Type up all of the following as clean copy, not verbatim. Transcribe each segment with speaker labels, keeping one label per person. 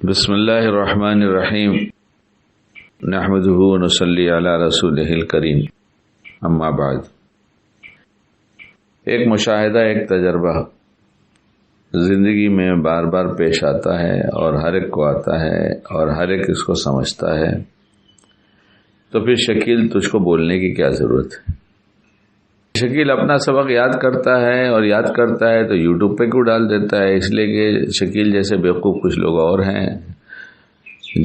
Speaker 1: بسم اللہ الرحمن الرحیم نحمدہ ونصلی علی رسولہ الکریم اما بعد۔ ایک مشاہدہ، ایک تجربہ زندگی میں بار بار پیش آتا ہے اور ہر ایک کو آتا ہے اور ہر ایک اس کو سمجھتا ہے، تو پھر شکیل تجھ کو بولنے کی کیا ضرورت ہے؟ شکیل اپنا سبق یاد کرتا ہے اور یاد کرتا ہے تو یوٹیوب پہ کیوں ڈال دیتا ہے؟ اس لیے کہ شکیل جیسے بیوقوف کچھ لوگ اور ہیں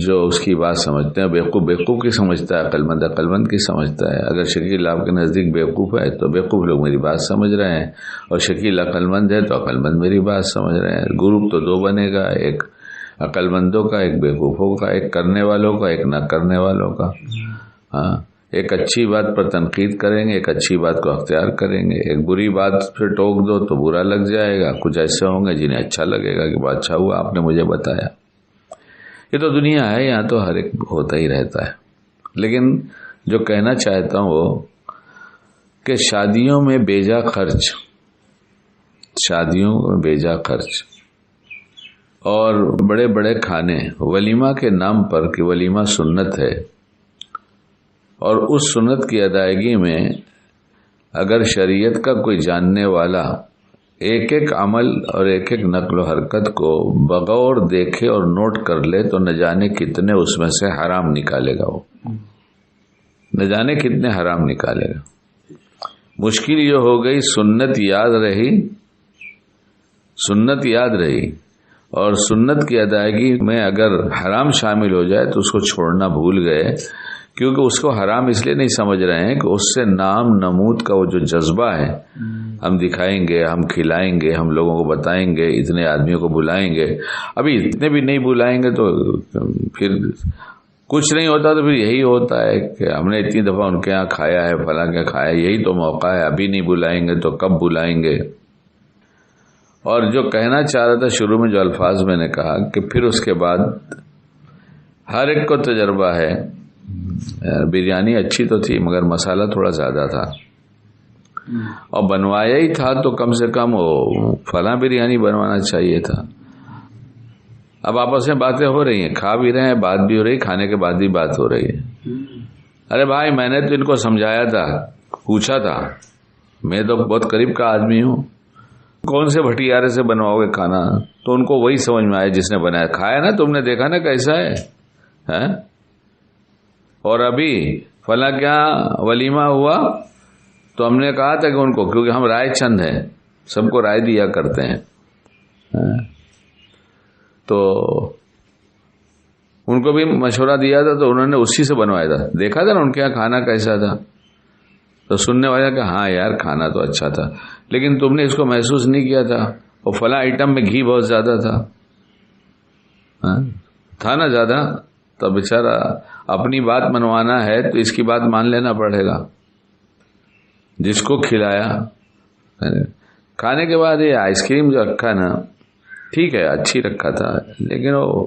Speaker 1: جو اس کی بات سمجھتے ہیں۔ بیوقوف کی سمجھتا ہے، عقل مند کی سمجھتا ہے۔ اگر شکیل آپ کے نزدیک بیوقوف ہے تو بیوقوف لوگ میری بات سمجھ رہے ہیں، اور شکیل عقل مند ہے تو عقل مند میری بات سمجھ رہے ہیں۔ گروپ تو دو بنے گا، ایک عقل مندوں کا، ایک بیوقوفوں کا، ایک کرنے والوں کا، ایک نہ کرنے والوں کا۔ ہاں، ایک اچھی بات پر تنقید کریں گے، ایک اچھی بات کو اختیار کریں گے۔ ایک بری بات سے ٹوک دو تو برا لگ جائے گا۔ کچھ ایسے ہوں گے جنہیں اچھا لگے گا کہ بات اچھا ہوا آپ نے مجھے بتایا۔ یہ تو دنیا ہے، یہاں تو ہر ایک ہوتا ہی رہتا ہے۔ لیکن جو کہنا چاہتا ہوں وہ کہ شادیوں میں بیجا خرچ اور بڑے بڑے کھانے ولیمہ کے نام پر کہ ولیمہ سنت ہے، اور اس سنت کی ادائیگی میں اگر شریعت کا کوئی جاننے والا ایک ایک عمل اور ایک ایک نقل و حرکت کو بغور دیکھے اور نوٹ کر لے تو نہ جانے کتنے اس میں سے حرام نکالے گا، وہ نہ جانے کتنے حرام نکالے گا۔ مشکل یہ ہو گئی سنت یاد رہی اور سنت کی ادائیگی میں اگر حرام شامل ہو جائے تو اس کو چھوڑنا بھول گئے، کیونکہ اس کو حرام اس لیے نہیں سمجھ رہے ہیں کہ اس سے نام نمود کا وہ جو جذبہ ہے، ہم دکھائیں گے، ہم کھلائیں گے، ہم لوگوں کو بتائیں گے، اتنے آدمیوں کو بلائیں گے۔ ابھی اتنے بھی نہیں بلائیں گے تو پھر کچھ نہیں ہوتا، تو پھر یہی ہوتا ہے کہ ہم نے اتنی دفعہ ان کے ہاں کھایا ہے، فلاں کے کھایا، یہی تو موقع ہے، ابھی نہیں بلائیں گے تو کب بلائیں گے؟ اور جو کہنا چاہ رہا تھا شروع میں، جو الفاظ میں نے کہا کہ پھر اس کے بعد ہر ایک کو تجربہ ہے۔ بریانی اچھی تو تھی مگر مسالہ تھوڑا زیادہ تھا، اور بنوایا ہی تھا تو کم سے کم وہ فلاں بریانی بنوانا چاہیے تھا۔ اب آپس میں باتیں ہو رہی ہیں، کھا بھی رہے ہیں، بات بھی ہو رہی، کھانے کے بعد بھی بات ہو رہی ہے۔ ارے بھائی، میں نے تو ان کو سمجھایا تھا، پوچھا تھا، میں تو بہت قریب کا آدمی ہوں، کون سے بھٹیارے سے بنواؤ گے کھانا؟ تو ان کو وہی سمجھ میں آیا جس نے بنایا، کھایا نا تم نے، دیکھا نا کیسا ہے۔ اور ابھی فلاں کیا ولیمہ ہوا تو ہم نے کہا تھا کہ ان کو، کیونکہ ہم رائے چند ہیں، سب کو رائے دیا کرتے ہیں، تو ان کو بھی مشورہ دیا تھا تو انہوں نے اسی سے بنوایا تھا۔ دیکھا تھا نا ان کے یہاں کھانا کیسا تھا، تو سننے والا کہ ہاں یار کھانا تو اچھا تھا، لیکن تم نے اس کو محسوس نہیں کیا تھا، اور فلاں آئٹم میں گھی بہت زیادہ تھا نا زیادہ، تو بیچارہ اپنی بات منوانا ہے تو اس کی بات مان لینا پڑے گا۔ جس کو کھلایا، کھانے کے بعد یہ آئس کریم جو رکھا نا، ٹھیک ہے اچھی رکھا تھا، لیکن وہ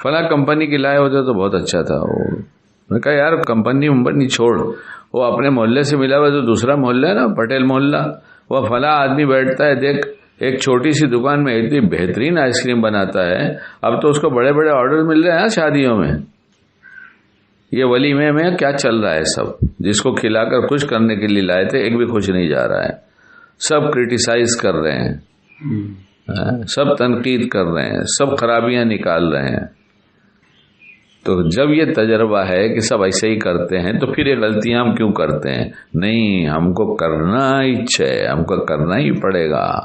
Speaker 1: فلاں کمپنی کی لائے ہوتے تو بہت اچھا تھا۔ میں نے کہا یار کمپنی نہیں چھوڑ، وہ اپنے محلے سے ملا ہوا جو دوسرا محلہ ہے نا، پٹیل محلہ، وہ فلاں آدمی بیٹھتا ہے، دیکھ ایک چھوٹی سی دکان میں اتنی بہترین آئس کریم بناتا ہے، اب تو اس کو بڑے بڑے آرڈر مل رہے ہیں شادیوں میں۔ یہ ولیمے میں کیا چل رہا ہے؟ سب جس کو کھلا کر خوش کرنے کے لیے لائے تھے، ایک بھی خوش نہیں جا رہا ہے، سب کرٹیسائز کر رہے ہیں، سب تنقید کر رہے ہیں، سب خرابیاں نکال رہے ہیں۔ تو جب یہ تجربہ ہے کہ سب ایسے ہی کرتے ہیں تو پھر یہ غلطیاں ہم کیوں کرتے ہیں؟ نہیں، ہم کو کرنا ہی ہے، ہم کو کرنا ہی پڑے گا،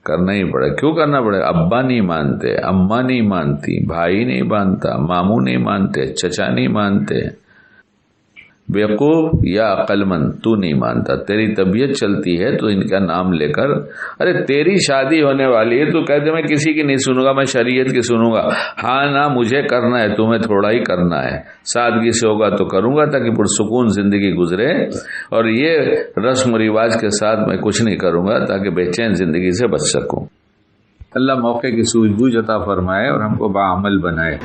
Speaker 1: کرنا ہی پڑے۔ کیوں کرنا پڑے گا؟ ابا نہیں مانتے، اماں نہیں مانتی، بھائی نہیں مانتا، ماموں نہیں مانتے، چچا نہیں مانتے، بیوقوف یا عقل مند تو نہیں مانتا، تیری طبیعت چلتی ہے تو ان کا نام لے کر، ارے تیری شادی ہونے والی ہے تو کہتے میں کسی کی نہیں سنوں گا، میں شریعت کی سنوں گا۔ ہاں نا، مجھے کرنا ہے، تمہیں تھوڑا ہی کرنا ہے، سادگی سے ہوگا تو کروں گا تاکہ پرسکون زندگی گزرے، اور یہ رسم و رواج کے ساتھ میں کچھ نہیں کروں گا تاکہ بے چین زندگی سے بچ سکوں۔ اللہ موقع کی سوجھ بوجھ عطا فرمائے اور ہم کو باعمل بنائے۔